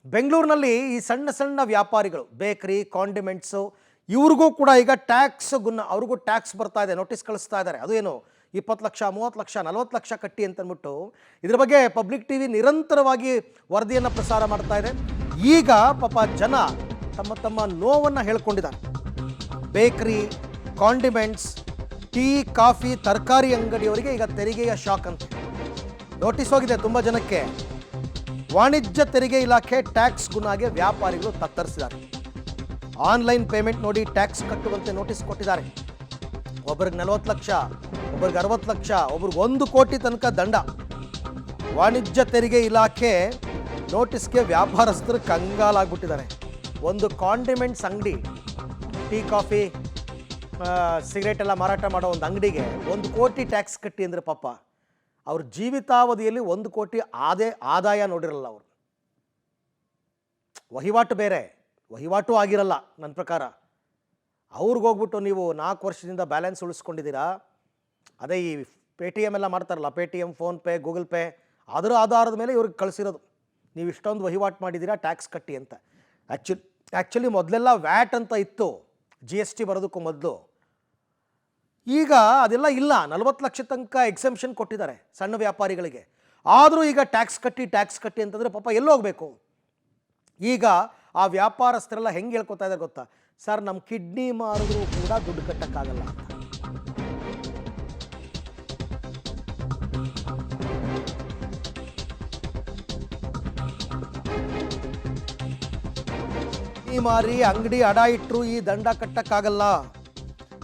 ಬೆಂಗಳೂರಿನಲ್ಲಿ ಈ ಸಣ್ಣ ಸಣ್ಣ ವ್ಯಾಪಾರಿಗಳು ಬೇಕರಿ ಕಾಂಡಿಮೆಂಟ್ಸು ಇವ್ರಿಗೂ ಕೂಡ ಈಗ ಅವ್ರಿಗೂ ಟ್ಯಾಕ್ಸ್ ಬರ್ತಾ ಇದೆ, ನೋಟಿಸ್ ಕಳಿಸ್ತಾ ಇದ್ದಾರೆ. ಅದು ಏನು 20 ಲಕ್ಷ 30 ಲಕ್ಷ 40 ಲಕ್ಷ ಕಟ್ಟಿ ಅಂತಂದ್ಬಿಟ್ಟು ಇದ್ರ ಬಗ್ಗೆ ಪಬ್ಲಿಕ್ ಟಿವಿ ನಿರಂತರವಾಗಿ ವರದಿಯನ್ನು ಪ್ರಸಾರ ಮಾಡ್ತಾ ಇದೆ. ಈಗ ಪಾಪ ಜನ ತಮ್ಮ ತಮ್ಮ ನೋವನ್ನು ಹೇಳ್ಕೊಂಡಿದ್ದಾರೆ. ಬೇಕರಿ ಕಾಂಡಿಮೆಂಟ್ಸ್ ಟೀ ಕಾಫಿ ತರಕಾರಿ ಅಂಗಡಿಯವರಿಗೆ ಈಗ ತೆರಿಗೆಯ ಶಾಕ್ ಅಂತ ನೋಟಿಸ್ ಹೋಗಿದೆ ತುಂಬ ಜನಕ್ಕೆ. ವಾಣಿಜ್ಯ ತೆರಿಗೆ ಇಲಾಖೆ ಟ್ಯಾಕ್ಸ್ ಗುಣಾಗೆ ವ್ಯಾಪಾರಿಗಳು ತತ್ತರಿಸಿದ್ದಾರೆ. ಆನ್ಲೈನ್ ಪೇಮೆಂಟ್ ನೋಡಿ ಟ್ಯಾಕ್ಸ್ ಕಟ್ಟುವಂತೆ ನೋಟಿಸ್ ಕೊಟ್ಟಿದ್ದಾರೆ. ಒಬ್ಬರಿಗೆ 40 ಲಕ್ಷ, ಒಬ್ಬರಿಗೆ 60 ಲಕ್ಷ, ಒಬ್ರಿಗೆ 1 ಕೋಟಿ ತನಕ ದಂಡ. ವಾಣಿಜ್ಯ ತೆರಿಗೆ ಇಲಾಖೆ ನೋಟಿಸ್ಗೆ ವ್ಯಾಪಾರಸ್ಥರು ಕಂಗಾಲಾಗ್ಬಿಟ್ಟಿದ್ದಾರೆ. ಒಂದು ಕಾಂಡಿಮೆಂಟ್ಸ್ ಅಂಗಡಿ, ಟೀ ಕಾಫಿ ಸಿಗರೇಟ್ ಎಲ್ಲ ಮಾರಾಟ ಮಾಡೋ ಒಂದು ಅಂಗಡಿಗೆ 1 ಕೋಟಿ ಟ್ಯಾಕ್ಸ್ ಕಟ್ಟಿ ಅಂದರೆ ಪಾಪ ಅವ್ರ ಜೀವಿತಾವಧಿಯಲ್ಲಿ 1 ಕೋಟಿ ಆದಾಯ ನೋಡಿರಲ್ಲ ಅವರು. ವಹಿವಾಟು ಬೇರೆ, ವಹಿವಾಟು ಆಗಿರಲ್ಲ ನನ್ನ ಪ್ರಕಾರ. ಅವ್ರಿಗೋಗ್ಬಿಟ್ಟು ನೀವು 4 ವರ್ಷದಿಂದ ಬ್ಯಾಲೆನ್ಸ್ ಉಳಿಸ್ಕೊಂಡಿದ್ದೀರಾ, ಅದೇ ಈ ಪೇಟಿಎಮ್ ಎಲ್ಲ ಮಾಡ್ತಾರಲ್ಲ, ಪೇಟಿಎಮ್ ಫೋನ್ಪೇ ಗೂಗಲ್ ಪೇ, ಅದರ ಆಧಾರದ ಮೇಲೆ ಇವ್ರಿಗೆ ಕಳಿಸಿರೋದು ನೀವು ಇಷ್ಟೊಂದು ವಹಿವಾಟು ಮಾಡಿದ್ದೀರಾ ಟ್ಯಾಕ್ಸ್ ಕಟ್ಟಿ ಅಂತ. ಆ್ಯಕ್ಚುಲಿ ಮೊದಲೆಲ್ಲ ವ್ಯಾಟ್ ಅಂತ ಇತ್ತು, GST ಬರೋದಕ್ಕೂ ಮೊದಲು. ಈಗ ಅದೆಲ್ಲ ಇಲ್ಲ. 40 ಲಕ್ಷ ತನಕ ಎಕ್ಸೆಂಪ್ಷನ್ ಕೊಟ್ಟಿದ್ದಾರೆ ಸಣ್ಣ ವ್ಯಾಪಾರಿಗಳಿಗೆ. ಆದರೂ ಈಗ ಟ್ಯಾಕ್ಸ್ ಕಟ್ಟಿ ಅಂತಂದರೆ ಪಾಪ ಎಲ್ಲೋಗಬೇಕು? ಈಗ ಆ ವ್ಯಾಪಾರಸ್ಥರೆಲ್ಲ ಹೆಂಗೆ ಹೇಳ್ಕೊತಾ ಇದ್ದಾರೆ ಗೊತ್ತಾ? ಸರ್, ನಮ್ಮ ಕಿಡ್ನಿ ಮಾರಿದ್ರೂ ಕೂಡ ದುಡ್ಡು ಕಟ್ಟಕ್ಕಾಗಲ್ಲ ಅಂತ. ಕಿಡ್ನಿ ಮಾರಿ ಅಂಗಡಿ ಅಡ ಇಟ್ಟರು ಈ ದಂಡ ಕಟ್ಟಕ್ಕಾಗಲ್ಲ.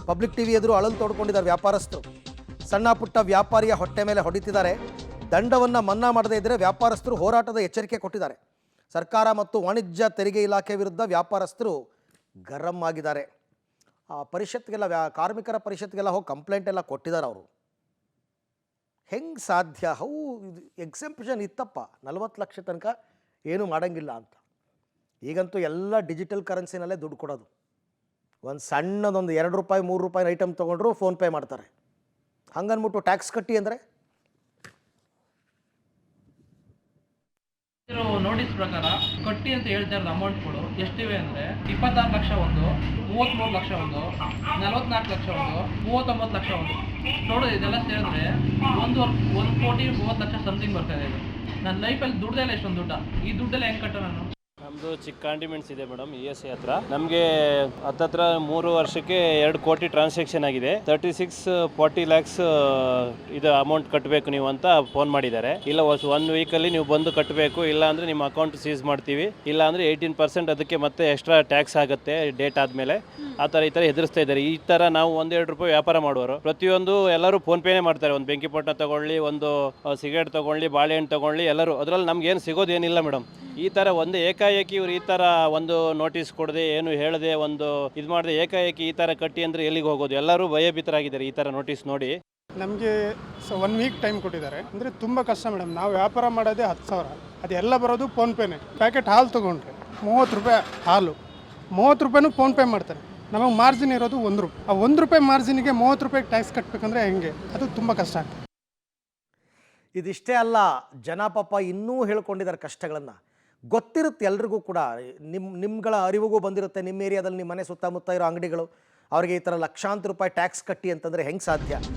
ಪಬ್ಲಿಕ್ ಟಿವಿ ಎದುರು ಅಳಲು ತೋಡ್ಕೊಂಡಿದ್ದಾರೆ ವ್ಯಾಪಾರಸ್ಥರು. ಸಣ್ಣ ಪುಟ್ಟ ವ್ಯಾಪಾರಿಯ ಹೊಟ್ಟೆ ಮೇಲೆ ಹೊಡಿತಿದ್ದಾರೆ. ದಂಡವನ್ನು ಮನ್ನಾ ಮಾಡದೇ ಇದ್ದರೆ ವ್ಯಾಪಾರಸ್ಥರು ಹೋರಾಟದ ಎಚ್ಚರಿಕೆ ಕೊಟ್ಟಿದ್ದಾರೆ. ಸರ್ಕಾರ ಮತ್ತು ವಾಣಿಜ್ಯ ತೆರಿಗೆ ಇಲಾಖೆ ವಿರುದ್ಧ ವ್ಯಾಪಾರಸ್ಥರು ಗರಂ ಆಗಿದ್ದಾರೆ. ಪರಿಷತ್ಗೆಲ್ಲ ಕಾರ್ಮಿಕರ ಪರಿಷತ್ಗೆಲ್ಲ ಹೋಗಿ ಕಂಪ್ಲೇಂಟ್ ಎಲ್ಲ ಕೊಟ್ಟಿದ್ದಾರೆ ಅವರು. ಹೆಂಗೆ ಸಾಧ್ಯ? ಇದು ಎಕ್ಸೆಂಪ್ಷನ್ ಇತ್ತಪ್ಪ, 40 ಲಕ್ಷ ತನಕ ಏನೂ ಮಾಡೋಂಗಿಲ್ಲ ಅಂತ. ಈಗಂತೂ ಎಲ್ಲ ಡಿಜಿಟಲ್ ಕರೆನ್ಸಿನಲ್ಲೇ ದುಡ್ಡು ಕೊಡೋದು. ಒಂದು ಸಣ್ಣದೊಂದು 2 ರೂಪಾಯಿ 3 ರೂಪಾಯಿ ಐಟಮ್ ತೊಗೊಂಡ್ರು ಫೋನ್ಪೇ ಮಾಡ್ತಾರೆ. ಹಂಗನ್ಬಿಟ್ಟು ಟ್ಯಾಕ್ಸ್ ಕಟ್ಟಿ ಅಂದರೆ ನೋಟಿಸ್ ಪ್ರಕಾರ ಕಟ್ಟಿ ಅಂತ ಹೇಳ್ತಾ ಇರೋದು ಅಮೌಂಟ್ಗಳು ಎಷ್ಟಿವೆ ಅಂದರೆ 26 ಲಕ್ಷ ಒಂದು, 33 ಲಕ್ಷ ಒಂದು, 44 ಲಕ್ಷ ಒಂದು, 39 ಲಕ್ಷ ಒಂದು. ನೋಡೋದು ಇದೆಲ್ಲ ಸೇರಿದ್ರೆ 1 ಕೋಟಿ 30 ಲಕ್ಷ ಸಮಥಿಂಗ್ ಬರ್ತಾ ಇದೆ. ನನ್ನ ಲೈಫಲ್ಲಿ ದುಡ್ಡೆಲ್ಲ ಎಷ್ಟೊಂದು ದುಡ್ಡ, ಈ ದುಡ್ಡೆಲ್ಲ ಹೆಂಗೆ ಕಟ್ಟೋ ನಾನು? ನಮ್ಮದು ಚಿಕ್ಕ ಕಾಂಡಿಮೆಂಟ್ಸ್ ಇದೆ ಮೇಡಮ್, ESI ಹತ್ರ. ನಮಗೆ ಹತ್ತತ್ರ 3 ವರ್ಷಕ್ಕೆ 2 ಕೋಟಿ ಟ್ರಾನ್ಸಾಕ್ಷನ್ ಆಗಿದೆ. 36-40 ಲ್ಯಾಕ್ಸ್ ಇದು ಅಮೌಂಟ್ ಕಟ್ಟಬೇಕು ನೀವು ಅಂತ ಫೋನ್ ಮಾಡಿದ್ದಾರೆ. ಇಲ್ಲ 1 ವೀಕಲ್ಲಿ ನೀವು ಬಂದು ಕಟ್ಟಬೇಕು, ಇಲ್ಲ ಅಂದರೆ ನಿಮ್ಮ ಅಕೌಂಟ್ ಸೀಸ್ ಮಾಡ್ತೀವಿ, ಇಲ್ಲ ಅಂದರೆ 18% ಅದಕ್ಕೆ ಮತ್ತೆ ಎಕ್ಸ್ಟ್ರಾ ಟ್ಯಾಕ್ಸ್ ಆಗುತ್ತೆ ಡೇಟ್ ಆದಮೇಲೆ. ಈ ಥರ ಎದುರಿಸ್ತಾ ಇದ್ದಾರೆ. ಈ ಥರ ನಾವು 1-2 ರೂಪಾಯಿ ವ್ಯಾಪಾರ ಮಾಡುವರು, ಪ್ರತಿಯೊಂದು ಎಲ್ಲರೂ ಫೋನ್ಪೇನೇ ಮಾಡ್ತಾರೆ. ಒಂದು ಬೆಂಕಿ ಪೊಟ್ಟ ತೊಗೊಳ್ಳಿ, ಒಂದು ಸಿಗರೇಟ್ ತೊಗೊಳ್ಳಿ, ಬಾಳೆಹಣ್ಣು ತೊಗೊಳ್ಳಿ, ಎಲ್ಲರೂ. ಅದರಲ್ಲಿ ನಮ್ಗೆ ಏನು ಸಿಗೋದೇನಿಲ್ಲ ಮೇಡಮ್. ಈ ಥರ ಒಂದು ಏಕಾಏಕಿ ಇವ್ರು ಈ ಥರ ಒಂದು ನೋಟಿಸ್ ಕೊಡದೆ, ಏನು ಹೇಳದೆ, ಒಂದು ಇದು ಮಾಡದೆ ಏಕಾಏಕಿ ಈ ಥರ ಕಟ್ಟಿ ಅಂದರೆ ಎಲ್ಲಿಗೆ ಹೋಗೋದು? ಎಲ್ಲರೂ ಭಯಭೀತರಾಗಿದ್ದಾರೆ ಈ ಥರ ನೋಟಿಸ್ ನೋಡಿ. ನಮಗೆ 1 ವೀಕ್ ಟೈಮ್ ಕೊಟ್ಟಿದ್ದಾರೆ. ಅಂದರೆ ತುಂಬ ಕಷ್ಟ ಮೇಡಮ್. ನಾವು ವ್ಯಾಪಾರ ಮಾಡೋದೇ 10,000, ಅದೆಲ್ಲ ಬರೋದು ಫೋನ್ಪೇನೇ. ಪ್ಯಾಕೆಟ್ ಹಾಲು ತೊಗೊಂಡ್ರೆ 30 ರೂಪಾಯಿ ಹಾಲು, 30 ರೂಪಾಯಿನೂ ಫೋನ್ಪೇ ಮಾಡ್ತಾರೆ. ನಮಗೆ ಮಾರ್ಜಿನ್ ಇರೋದು 1 ರೂಪಾಯಿ. ಆ 1 ರೂಪಾಯಿ ಮಾರ್ಜಿನ್ಗೆ 30 ರೂಪಾಯಿಗೆ ಟ್ಯಾಕ್ಸ್ ಕಟ್ಟಬೇಕಂದ್ರೆ ಹೆಂಗೆ? ಅದು ತುಂಬ ಕಷ್ಟ ಆಗ್ತದೆ. ಇದಿಷ್ಟೇ ಅಲ್ಲ, ಜನ ಪಾಪ ಇನ್ನೂ ಹೇಳ್ಕೊಂಡಿದ್ದಾರೆ ಕಷ್ಟಗಳನ್ನು. ಗೊತ್ತಿರುತ್ತೆ ಎಲ್ರಿಗೂ ಕೂಡ, ನಿಮ್ಗಳ ಅರಿವಿಗೂ ಬಂದಿರುತ್ತೆ. ನಿಮ್ಮ ಏರಿಯಾದಲ್ಲಿ ನಿಮ್ಮ ಮನೆ ಸುತ್ತಮುತ್ತ ಇರೋ ಅಂಗಡಿಗಳು, ಅವ್ರಿಗೆ ಈ ಥರ ಲಕ್ಷಾಂತರ ರೂಪಾಯಿ ಟ್ಯಾಕ್ಸ್ ಕಟ್ಟಿ ಅಂತಂದರೆ ಹೆಂಗೆ ಸಾಧ್ಯ?